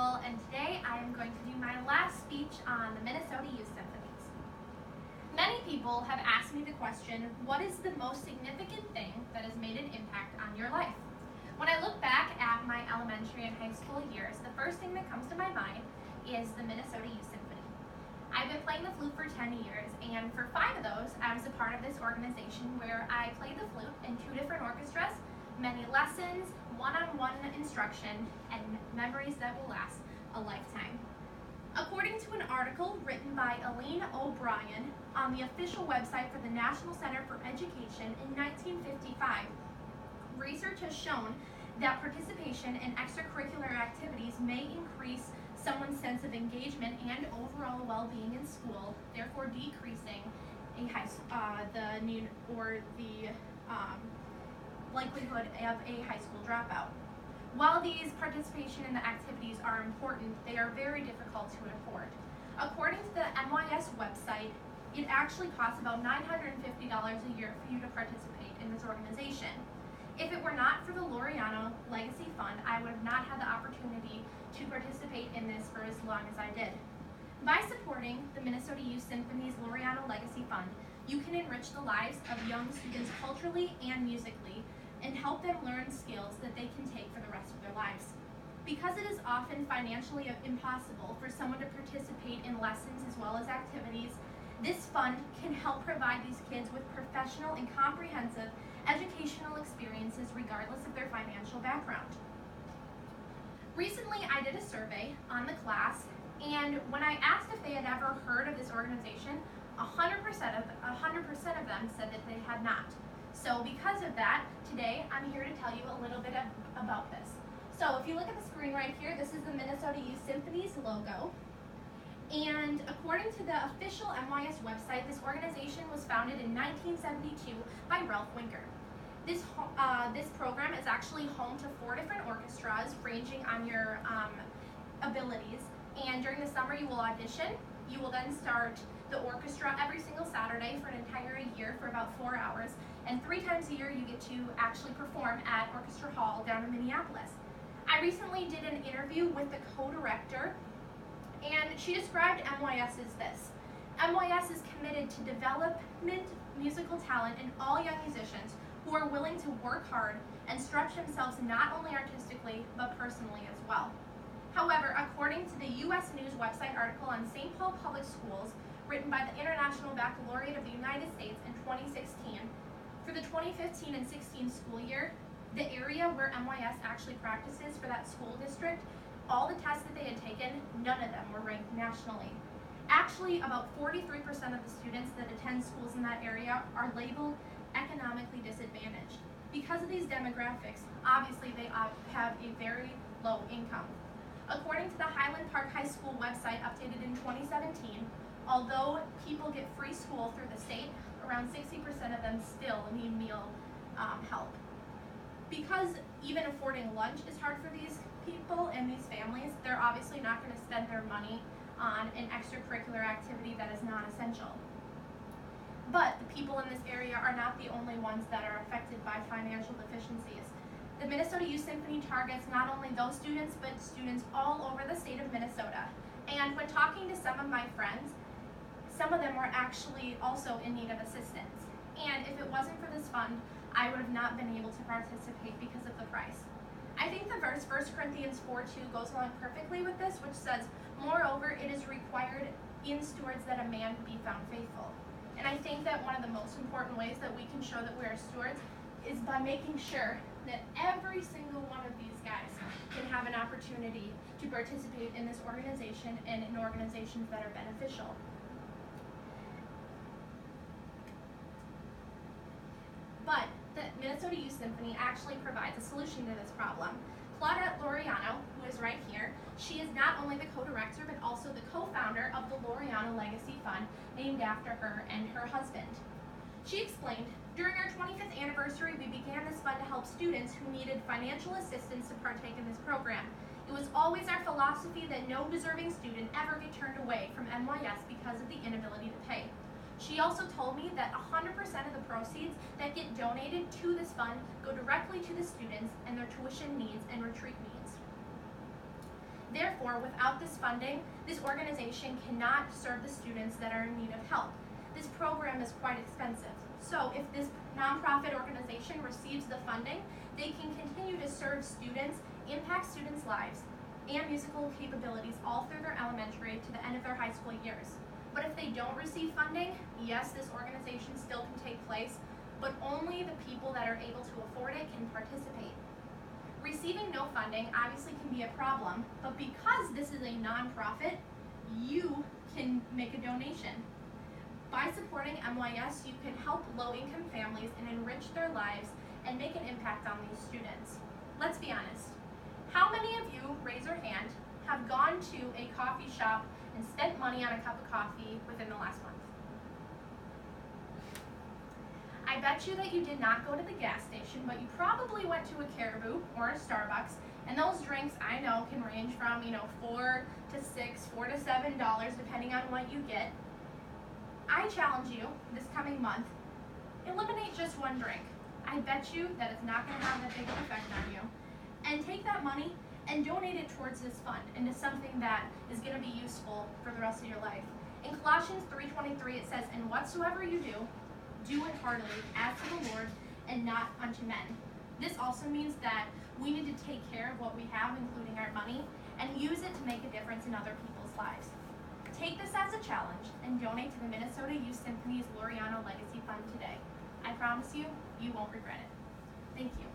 Marvel, and today I am going to do my last speech on the Minnesota Youth Symphonies. Many people have asked me the question, what is the most significant thing that has made an impact on your life? When I look back at my elementary and high school years, the first thing that comes to my mind is the Minnesota Youth Symphony. I've been playing the flute for 10 years, and for 5 of those, I was a part of this organization where I played the flute in 2 different orchestras, many lessons, one-on-one instruction, and memories that will last a lifetime. According to an article written by Elaine O'Brien on the official website for the National Center for Education in 1955, research has shown that participation in extracurricular activities may increase someone's sense of engagement and overall well-being in school, therefore decreasing the need or the likelihood of a high school dropout. While these participation in the activities are important, they are very difficult to afford. According to the NYS website, it actually costs about $950 a year for you to participate in this organization. If it were not for the Laureano Legacy Fund, I would have not had the opportunity to participate in this for as long as I did. By supporting the Minnesota Youth Symphony's Laureano Legacy Fund, you can enrich the lives of young students culturally and musically, and help them learn skills that they can take for the rest of their lives. Because it is often financially impossible for someone to participate in lessons as well as activities, this fund can help provide these kids with professional and comprehensive educational experiences regardless of their financial background. Recently, I did a survey on the class, and when I asked if they had ever heard of this organization, 100% of them said that they had not. So because of that, today I'm here to tell you a little bit about this. So if you look at the screen right here, this is the Minnesota Youth Symphony's logo. And according to the official NYS website, this organization was founded in 1972 by Ralph Winker. This program is actually home to 4 different orchestras ranging on your abilities. And during the summer you will audition. You will then start the orchestra every single Saturday for an entire year for about 4 hours. And 3 times a year you get to actually perform at Orchestra Hall down in Minneapolis. I recently did an interview with the co-director, and she described MYS as this. MYS is committed to development musical talent in all young musicians who are willing to work hard and stretch themselves not only artistically but personally as well. However, according to the U.S. News website article on St. Paul Public Schools, written by the International Baccalaureate of the United States in 2016, for the 2015 and 16 school year, the area where MYS actually practices for that school district, all the tests that they had taken, none of them were ranked nationally. Actually, about 43% of the students that attend schools in that area are labeled economically disadvantaged. Because of these demographics, obviously they have a very low income. According to the Highland Park High School website updated in 2017, although people get free school through the state, around 60% of them still need meal help. Because even affording lunch is hard for these people and these families, they're obviously not going to spend their money on an extracurricular activity that is non-essential. But the people in this area are not the only ones that are affected by financial deficiencies. The Minnesota Youth Symphony targets not only those students, but students all over the state of Minnesota. And when talking to some of my friends, some of them were actually also in need of assistance. And if it wasn't for this fund, I would have not been able to participate because of the price. I think the verse 1 Corinthians 4:2 goes along perfectly with this, which says, "Moreover, it is required in stewards that a man be found faithful." And I think that one of the most important ways that we can show that we are stewards is by making sure that every single one of these guys can have an opportunity to participate in this organization and in organizations that are beneficial. But the Minnesota Youth Symphony actually provides a solution to this problem. Claudette Laureano, who is right here, she is not only the co-director but also the co-founder of the Laureano Legacy Fund, named after her and her husband. She explained, "During our 25th anniversary, we began this fund to help students who needed financial assistance to partake in this program. It was always our philosophy that no deserving student ever get turned away from NYS because of the inability to pay." She also told me that 100% of the proceeds that get donated to this fund go directly to the students and their tuition needs and retreat needs. Therefore, without this funding, this organization cannot serve the students that are in need of help. This program is quite expensive. So if this nonprofit organization receives the funding, they can continue to serve students, impact students' lives, and musical capabilities all through their elementary to the end of their high school years. But if they don't receive funding, yes, this organization still can take place, but only the people that are able to afford it can participate. Receiving no funding obviously can be a problem, but because this is a nonprofit, you can make a donation. By supporting MYS, you can help low-income families and enrich their lives and make an impact on these students. Let's be honest. How many of you, raise your hand, have gone to a coffee shop and spent money on a cup of coffee within the last month? I bet you that you did not go to the gas station, but you probably went to a Caribou or a Starbucks, and those drinks I know can range from $4 to $6, $4 to $7, depending on what you get. I challenge you this coming month, eliminate just one drink. I bet you that it's not going to have that big of an effect on you. And take that money and donate it towards this fund into something that is going to be useful for the rest of your life. In Colossians 3:23 it says, "And whatsoever you do, do it heartily as to the Lord and not unto men." This also means that we need to take care of what we have, including our money, and use it to make a difference in other people's lives. Take this as a challenge and donate to the Minnesota Youth Symphony's Laureano Legacy Fund today. I promise you, you won't regret it. Thank you.